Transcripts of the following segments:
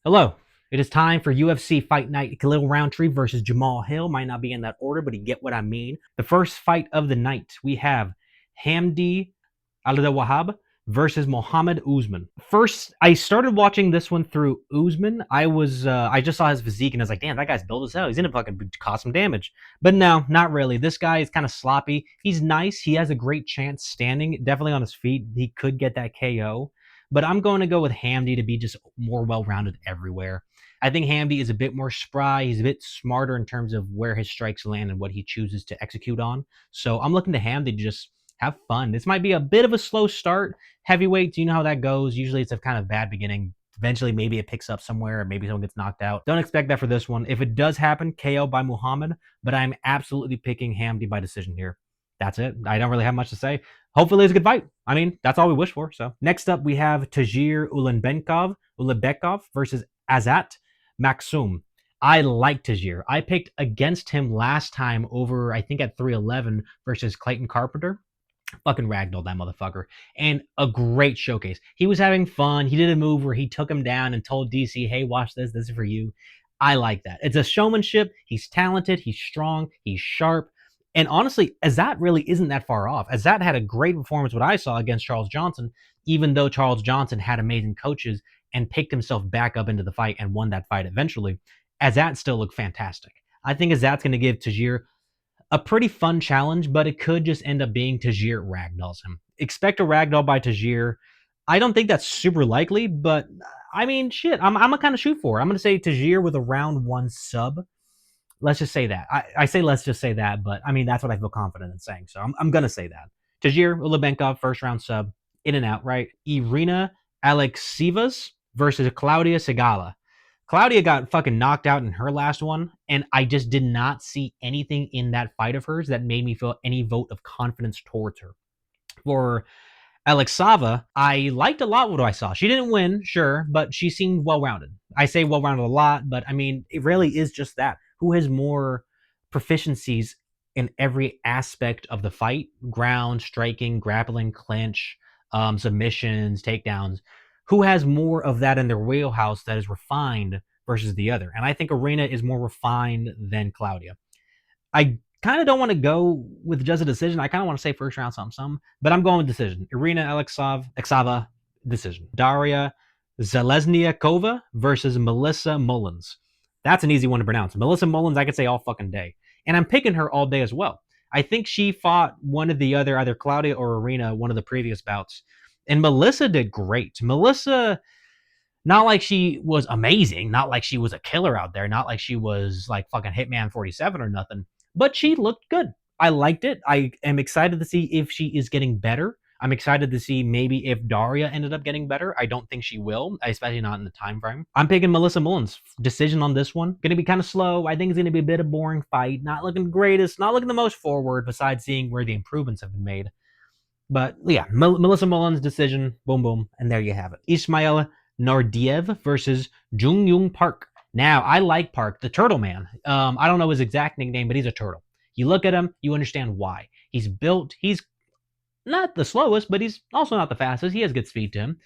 Hello. It is time for UFC Fight Night. Khalil Rountree versus Jamahal. Might not be in that order, but you get what I mean. The first fight of the night, we have Hamdi Abdelwahab versus Muhammad Usman. First, I started watching this one through Usman. I just saw his physique and I was like, damn, that guy's built as hell. He's gonna fucking cause some damage. But no, not really. This guy is kind of sloppy. He's nice. He has a great chance standing, definitely on his feet. He could get that KO. But I'm going to go with Hamdi to be just more well-rounded everywhere. I think Hamdi is a bit more spry. He's a bit smarter in terms of where his strikes land and what he chooses to execute on. So I'm looking to Hamdi to just have fun. This might be a bit of a slow start. Heavyweights, you know how that goes. Usually it's a kind of bad beginning. Eventually, maybe it picks up somewhere, or maybe someone gets knocked out. Don't expect that for this one. If it does happen, KO by Muhammad, but I'm absolutely picking Hamdi by decision here. That's it. I don't really have much to say. Hopefully it's a good fight. I mean, that's all we wish for. So next up, we have Tagir Ulanvekov versus Azat Maksum. I like Tagir. I picked against him last time over, I think, at 311 versus Clayton Carpenter. Fucking ragdolled that motherfucker. And a great showcase. He was having fun. He did a move where he took him down and told DC, hey, watch this. This is for you. I like that. It's a showmanship. He's talented. He's strong. He's sharp. And honestly, Azat really isn't that far off. Azat had a great performance, what I saw, against Charles Johnson, even though Charles Johnson had amazing coaches and picked himself back up into the fight and won that fight eventually. Azat still looked fantastic. I think Azat's going to give Tagir a pretty fun challenge, but it could just end up being Tagir ragdolls him. Expect a ragdoll by Tagir. I don't think that's super likely, but I mean, shit, I'm going to kind of shoot for it. I'm going to say Tagir with a round 1 sub. Let's just say that. I say let's just say that, but I mean, that's what I feel confident in saying. So I'm going to say that. Tagir Ulanvekov, first round sub, in and out, right? Irina Alekseeva versus Claudia Sygula. Claudia got fucking knocked out in her last one, and I just did not see anything in that fight of hers that made me feel any vote of confidence towards her. For Alekseeva, I liked a lot what I saw. She didn't win, sure, but she seemed well-rounded. I say well-rounded a lot, but I mean, it really is just that. Who has more proficiencies in every aspect of the fight? Ground, striking, grappling, clinch, submissions, takedowns. Who has more of that in their wheelhouse that is refined versus the other? And I think Irina is more refined than Claudia. I kind of don't want to go with just a decision. I kind of want to say first round something, but I'm going with decision. Irina Alekseeva, decision. Daria Zhelezniakova versus Melissa Mullins. That's an easy one to pronounce. Melissa Mullins, I could say all fucking day. And I'm picking her all day as well. I think she fought one of the other, either Claudia or Irina, one of the previous bouts. And Melissa did great. Melissa, not like she was amazing, not like she was a killer out there, not like she was like fucking Hitman 47 or nothing, but she looked good. I liked it. I am excited to see if she is getting better. I'm excited to see maybe if Daria ended up getting better. I don't think she will, especially not in the time frame. I'm picking Melissa Mullins. Decision on this one. Going to be kind of slow. I think it's going to be a bit of a boring fight. Not looking the greatest. Not looking the most forward, besides seeing where the improvements have been made. But yeah, Melissa Mullins decision. Boom, boom. And there you have it. Ismail Naurdiev versus Jung Park. Now, I like Park, the turtle man. I don't know his exact nickname, but he's a turtle. You look at him, you understand why. He's built. He's not the slowest, but he's also not the fastest. He has good speed to him.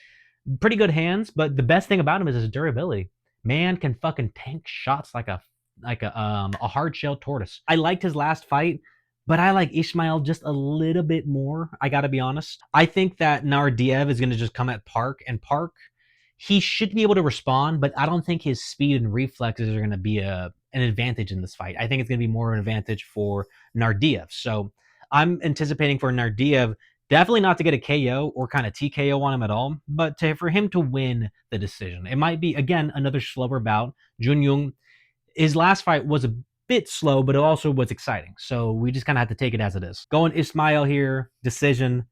Pretty good hands, but the best thing about him is his durability. Man can fucking tank shots like a hard-shelled tortoise. I liked his last fight, but I like Ismail just a little bit more, I gotta be honest. I think that Naurdiev is gonna just come at Park, and Park, he should be able to respond, but I don't think his speed and reflexes are gonna be an advantage in this fight. I think it's gonna be more of an advantage for Naurdiev. So I'm anticipating for Naurdiev definitely not to get a KO or kind of TKO on him at all, but for him to win the decision. It might be, again, another slower bout. Jun, his last fight was a bit slow, but it also was exciting. So we just kind of have to take it as it is. Going Ismail here, decision.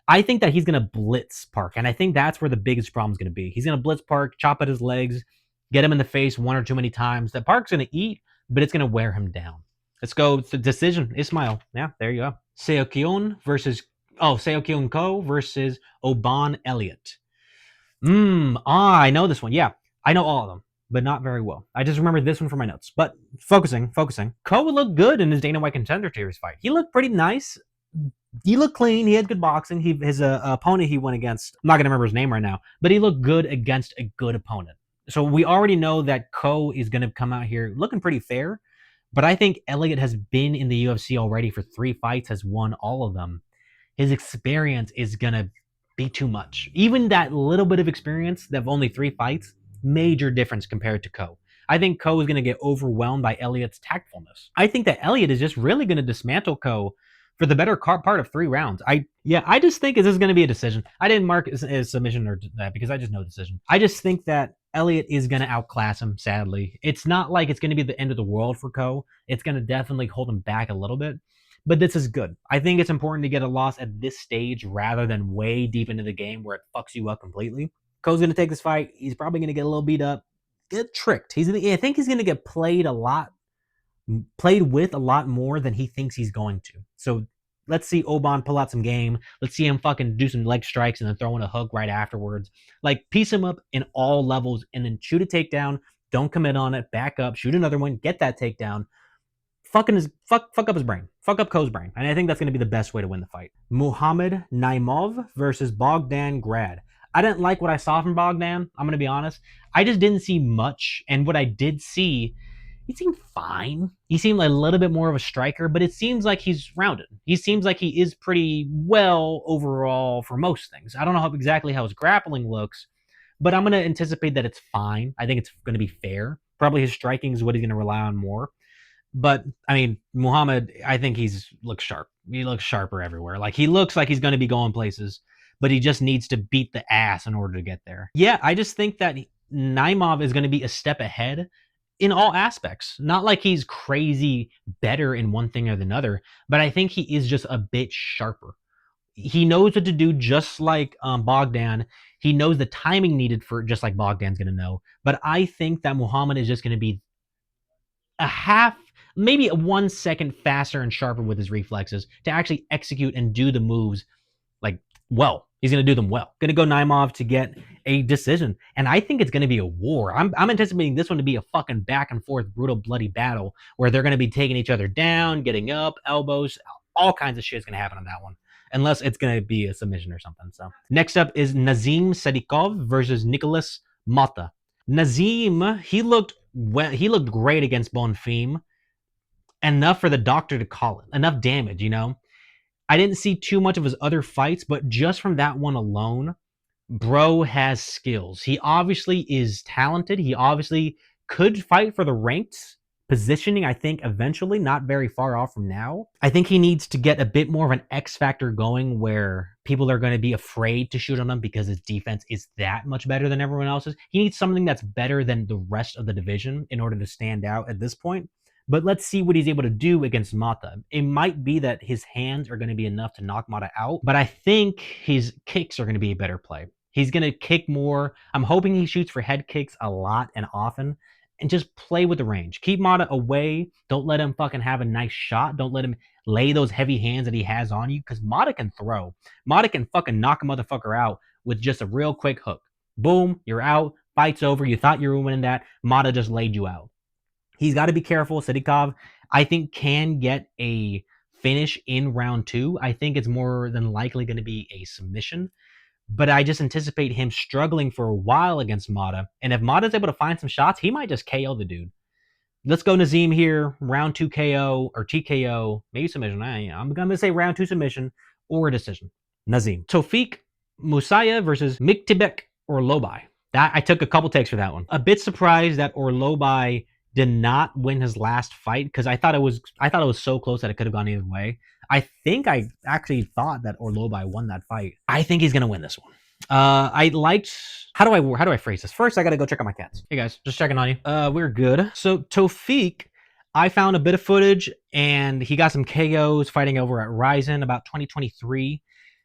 I think that he's going to blitz Park, and I think that's where the biggest problem is going to be. He's going to blitz Park, chop at his legs, get him in the face one or too many times. That Park's going to eat, but it's going to wear him down. Let's go to decision. Ismail. Yeah, there you go. Seokyeon Ko versus Oban Ellliot. I know this one. Yeah, I know all of them, but not very well. I just remember this one from my notes. But focusing. Ko looked good in his Dana White Contender Series fight. He looked pretty nice. He looked clean. He had good boxing. His opponent he went against, I'm not going to remember his name right now, but he looked good against a good opponent. So we already know that Ko is going to come out here looking pretty fair, but I think Ellliot has been in the UFC already for 3 fights, has won all of them. His experience is going to be too much. Even that little bit of experience, of only 3 fights, major difference compared to Ko. I think Ko is going to get overwhelmed by Ellliot's tactfulness. I think that Ellliot is just really going to dismantle Ko for the better part of 3 rounds. I just think this is going to be a decision. I didn't mark it as submission or that because I just know decision. I just think that Ellliot is going to outclass him, sadly. It's not like it's going to be the end of the world for Ko. It's going to definitely hold him back a little bit. But this is good. I think it's important to get a loss at this stage rather than way deep into the game where it fucks you up completely. Ko's going to take this fight. He's probably going to get a little beat up, get tricked. I think he's going to get played with a lot more than he thinks he's going to. So let's see Oban pull out some game. Let's see him fucking do some leg strikes and then throw in a hook right afterwards. Like, piece him up in all levels and then shoot a takedown. Don't commit on it. Back up. Shoot another one. Get that takedown. Fuck up his brain. Fuck up Ko's brain. And I think that's going to be the best way to win the fight. Muhammad Naimov versus Bogdan Grad. I didn't like what I saw from Bogdan. I'm going to be honest. I just didn't see much. And what I did see, he seemed fine. He seemed like a little bit more of a striker, but it seems like he's rounded. He seems like he is pretty well overall for most things. I don't know exactly how his grappling looks, but I'm going to anticipate that it's fine. I think it's going to be fair. Probably his striking is what he's going to rely on more. But I mean, Muhammad, I think looks sharp. He looks sharper everywhere. Like, he looks like he's going to be going places, but he just needs to beat the ass in order to get there. Yeah, I just think that Naimov is going to be a step ahead in all aspects. Not like he's crazy better in one thing or another, but I think he is just a bit sharper. He knows what to do, just like Bogdan. He knows the timing needed for just like Bogdan's going to know. But I think that Muhammad is just going to be a half, maybe a 1 second faster and sharper with his reflexes to actually execute and do the moves like well. He's going to do them well. Going to go Naimov to get a decision. And I think it's going to be a war. I'm anticipating this one to be a fucking back and forth, brutal, bloody battle where they're going to be taking each other down, getting up, elbows, all kinds of shit is going to happen on that one. Unless it's going to be a submission or something. So next up is Nazim Sadykhov versus Nicholas Motta. Nazim, he looked great against Bonfim. Enough for the doctor to call it. Enough damage, you know? I didn't see too much of his other fights, but just from that one alone, bro has skills. He obviously is talented. He obviously could fight for the ranked positioning, I think, eventually, not very far off from now. I think he needs to get a bit more of an X factor going where people are going to be afraid to shoot on him because his defense is that much better than everyone else's. He needs something that's better than the rest of the division in order to stand out at this point. But let's see what he's able to do against Motta. It might be that his hands are going to be enough to knock Motta out, but I think his kicks are going to be a better play. He's going to kick more. I'm hoping he shoots for head kicks a lot and often and just play with the range. Keep Motta away. Don't let him fucking have a nice shot. Don't let him lay those heavy hands that he has on you because Motta can throw. Motta can fucking knock a motherfucker out with just a real quick hook. Boom, you're out. Fight's over. You thought you were winning that. Motta just laid you out. He's got to be careful. Sadykhov, I think, can get a finish in round 2. I think it's more than likely going to be a submission. But I just anticipate him struggling for a while against Motta. And if Motta's able to find some shots, he might just KO the dude. Let's go Nazim here. Round 2 KO or TKO. Maybe submission. I'm going to say round 2 submission or a decision. Nazim. Tofik Musayev versus Miktibek Orolbai. I took a couple takes for that one. A bit surprised that Orolbai did not win his last fight because I thought it was so close that it could have gone either way. I think I actually thought that Orolbai won that fight. I think he's gonna win this one. I liked how do I phrase this? First, I gotta go check on my cats. Hey guys, just checking on you. We're good. So Tofik, I found a bit of footage and he got some KOs fighting over at Ryzen about 2023.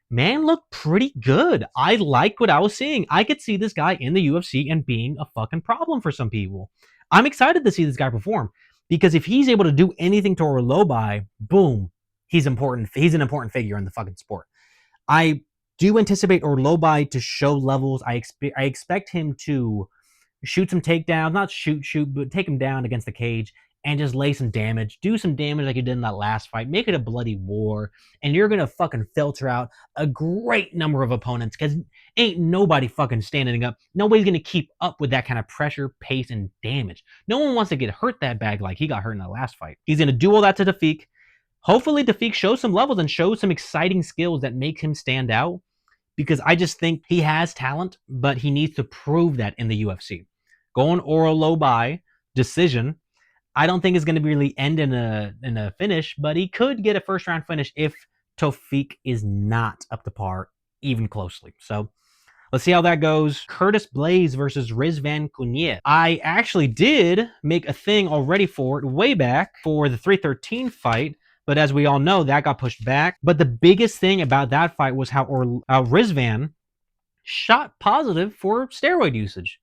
Man looked pretty good. I liked what I was seeing. I could see this guy in the UFC and being a fucking problem for some people. I'm excited to see this guy perform because if he's able to do anything to Orolbai, boom, he's important. He's an important figure in the fucking sport. I do anticipate Orolbai to show levels. I expect him to shoot some takedowns, not shoot, but take him down against the cage and just lay some damage. Do some damage like you did in that last fight. Make it a bloody war. And you're going to fucking filter out a great number of opponents because ain't nobody fucking standing up. Nobody's going to keep up with that kind of pressure, pace, and damage. No one wants to get hurt that bad like he got hurt in the last fight. He's going to do all that to Tafik. Hopefully Tafik shows some levels and shows some exciting skills that make him stand out, because I just think he has talent, but he needs to prove that in the UFC. Going Orolbai decision, I don't think it's going to really end in a finish, but he could get a first round finish if Tafik is not up to par even closely. So let's see how that goes. Curtis Blaydes versus Rizvan Kuniev. I actually did make a thing already for it way back for the 313 fight, but as we all know, that got pushed back. But the biggest thing about that fight was how Rizvan shot positive for steroid usage.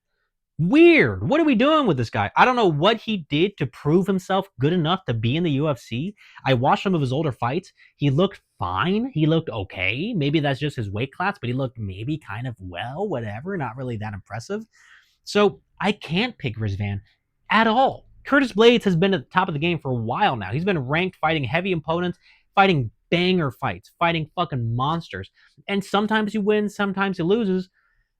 Weird. What are we doing with this guy? I don't know what he did to prove himself good enough to be in the UFC. I watched some of his older fights. He looked fine. He looked okay. Maybe that's just his weight class, but he looked maybe kind of well, whatever. Not really that impressive. So I can't pick Rizvan at all. Curtis Blaydes has been at the top of the game for a while now. He's been ranked fighting heavy opponents, fighting banger fights, fighting fucking monsters. And sometimes he wins, sometimes he loses.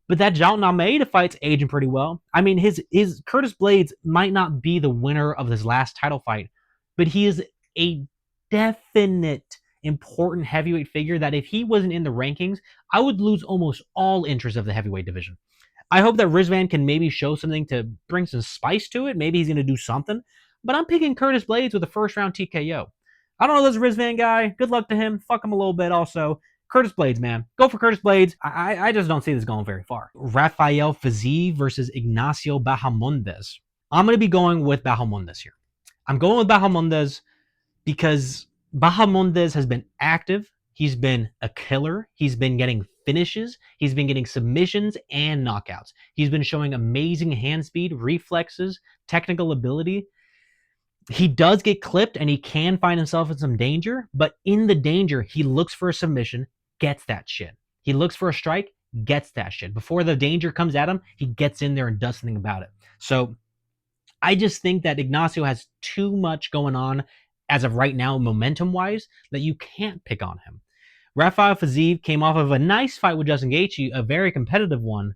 But that Jalton Almeida fight's aging pretty well. I mean, his Curtis Blaydes might not be the winner of his last title fight, but he is a definite important heavyweight figure that if he wasn't in the rankings, I would lose almost all interest of the heavyweight division. I hope that Rizvan can maybe show something to bring some spice to it. Maybe he's going to do something. But I'm picking Curtis Blaydes with a first round TKO. I don't know this Rizvan guy. Good luck to him. Fuck him a little bit also. Curtis Blaydes, man. Go for Curtis Blaydes. I just don't see this going very far. Rafael Fiziev versus Ignacio Bahamondes. I'm going to be going with Bahamondes here. I'm going with Bahamondes because Bahamondes has been active. He's been a killer. He's been getting finishes. He's been getting submissions and knockouts. He's been showing amazing hand speed, reflexes, technical ability. He does get clipped and he can find himself in some danger, but in the danger, he looks for a submission, gets that shit. He looks for a strike, gets that shit. Before the danger comes at him, he gets in there and does something about it. So I just think that Ignacio has too much going on as of right now, momentum-wise, that you can't pick on him. Rafael Fiziev came off of a nice fight with Justin Gaethje, a very competitive one,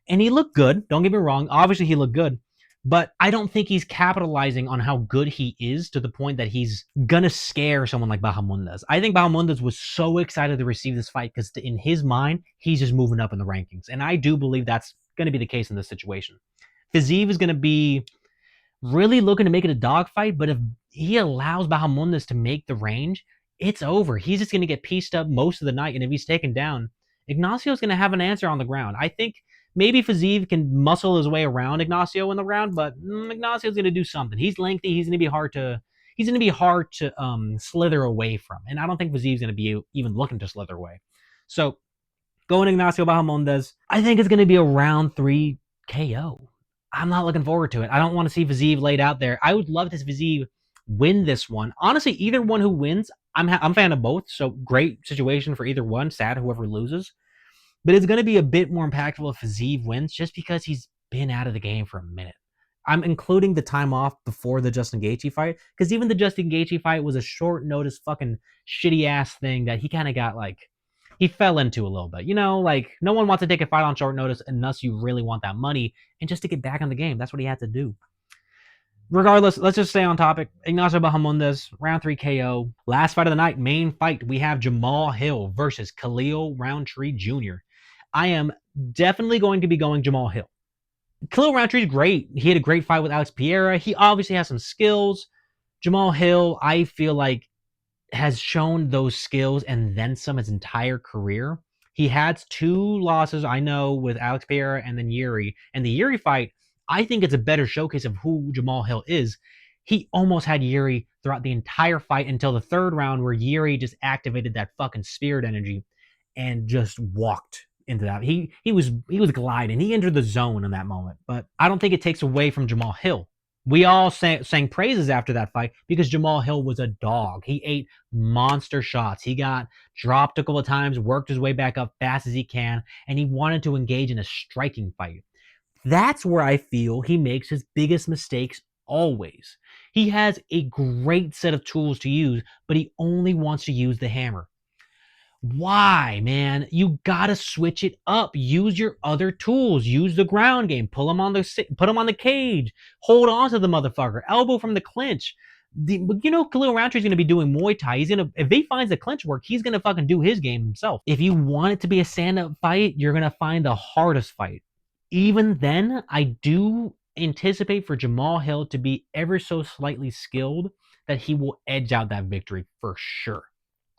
and he looked good. Don't get me wrong. Obviously, he looked good. But I don't think he's capitalizing on how good he is to the point that he's going to scare someone like Bahamondes. I think Bahamondes was so excited to receive this fight because in his mind, he's just moving up in the rankings. And I do believe that's going to be the case in this situation. Fiziev is going to be really looking to make it a dogfight, but if he allows Bahamondes to make the range, it's over. He's just going to get pieced up most of the night. And if he's taken down, Ignacio's going to have an answer on the ground. I think maybe Fiziev can muscle his way around Ignacio in the round, but Ignacio's going to do something. He's lengthy. He's going to be hard to slither away from. And I don't think Fiziev's going to be even looking to slither away. So going Ignacio Bahamondes, I think it's going to be a round 3 KO. I'm not looking forward to it. I don't want to see Fiziev laid out there. I would love to see Fiziev win this one. Honestly, either one who wins, I'm a fan of both. So great situation for either one. Sad whoever loses. But it's going to be a bit more impactful if Fiziev wins just because he's been out of the game for a minute. I'm including the time off before the Justin Gaethje fight because even the Justin Gaethje fight was a short notice fucking shitty ass thing that he kind of got he fell into a little bit. You know, no one wants to take a fight on short notice unless you really want that money and just to get back on the game. That's what he had to do. Regardless, let's just stay on topic. Ignacio Bahamondes, round 3 KO. Last fight of the night, main fight, we have Jamahal versus Khalil Rountree Jr. I am definitely going to be going Jamahal. Khalil Rountree is great. He had a great fight with Alex Pereira. He obviously has some skills. Jamahal, I feel like, has shown those skills and then some his entire career. He had 2 losses, I know, with Alex Pereira and then Yuri. And the Yuri fight, I think it's a better showcase of who Jamahal is. He almost had Yuri throughout the entire fight until the 3rd round where Yuri just activated that fucking spirit energy and just walked into that. He was gliding. He entered the zone in that moment. But I don't think it takes away from Jamahal. We all sang praises after that fight because Jamahal was a dog. He ate monster shots. He got dropped a couple of times, worked his way back up fast as he can, and he wanted to engage in a striking fight. That's where I feel he makes his biggest mistakes always. He has a great set of tools to use, but he only wants to use the hammer. Why, man? You gotta switch it up. Use your other tools. Use the ground game. Put him on the cage. Hold on to the motherfucker. Elbow from the clinch. Khalil Rountree is gonna be doing Muay Thai. If he finds the clinch work, he's gonna fucking do his game himself. If you want it to be a stand-up fight, you're gonna find the hardest fight. Even then, I do anticipate for Jamahal Hill to be ever so slightly skilled that he will edge out that victory for sure.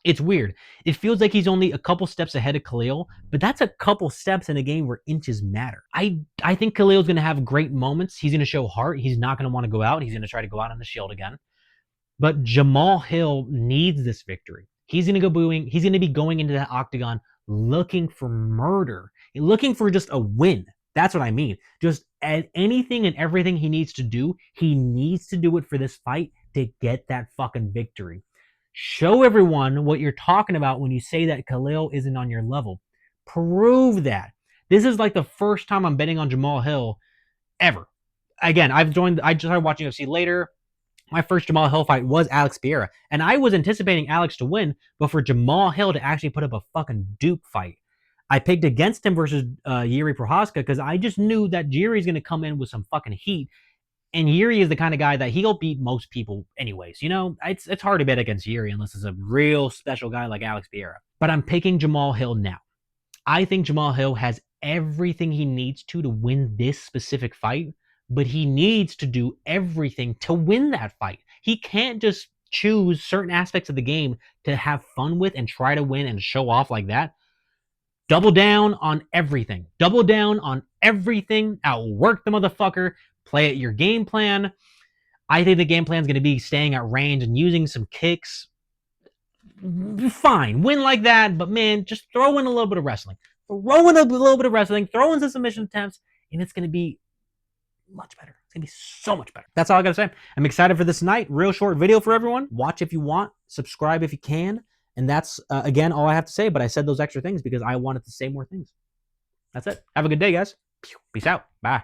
It's weird. It feels like he's only a couple steps ahead of Khalil, but that's a couple steps in a game where inches matter. I think Khalil's going to have great moments. He's going to show heart. He's not going to want to go out. He's going to try to go out on the shield again. But Jamahal Hill needs this victory. He's going to be going into that octagon looking for murder, looking for just a win. That's what I mean. Just anything and everything he needs to do it for this fight to get that fucking victory. Show everyone what you're talking about when you say that Khalil isn't on your level. Prove that. This is like the first time I'm betting on Jamahal Hill ever. Again, I just started watching UFC later. My first Jamahal Hill fight was Alex Pereira, and I was anticipating Alex to win, but for Jamahal Hill to actually put up a fucking Duke fight. I picked against him versus Jiří Procházka because I just knew that Jiří's going to come in with some fucking heat. And Jiří is the kind of guy that he'll beat most people anyways. It's hard to bet against Jiří unless it's a real special guy like Alex Pereira. But I'm picking Jamahal Hill now. I think Jamahal Hill has everything he needs to win this specific fight, but he needs to do everything to win that fight. He can't just choose certain aspects of the game to have fun with and try to win and show off like that. Double down on everything. Double down on everything. Outwork the motherfucker. Play at your game plan. I think the game plan is going to be staying at range and using some kicks. Fine. Win like that, but man, just throw in a little bit of wrestling. Throw in a little bit of wrestling. Throw in some submission attempts, and it's going to be much better. It's going to be so much better. That's all I got to say. I'm excited for this night. Real short video for everyone. Watch if you want. Subscribe if you can. And that's, again, all I have to say. But I said those extra things because I wanted to say more things. That's it. Have a good day, guys. Peace out. Bye.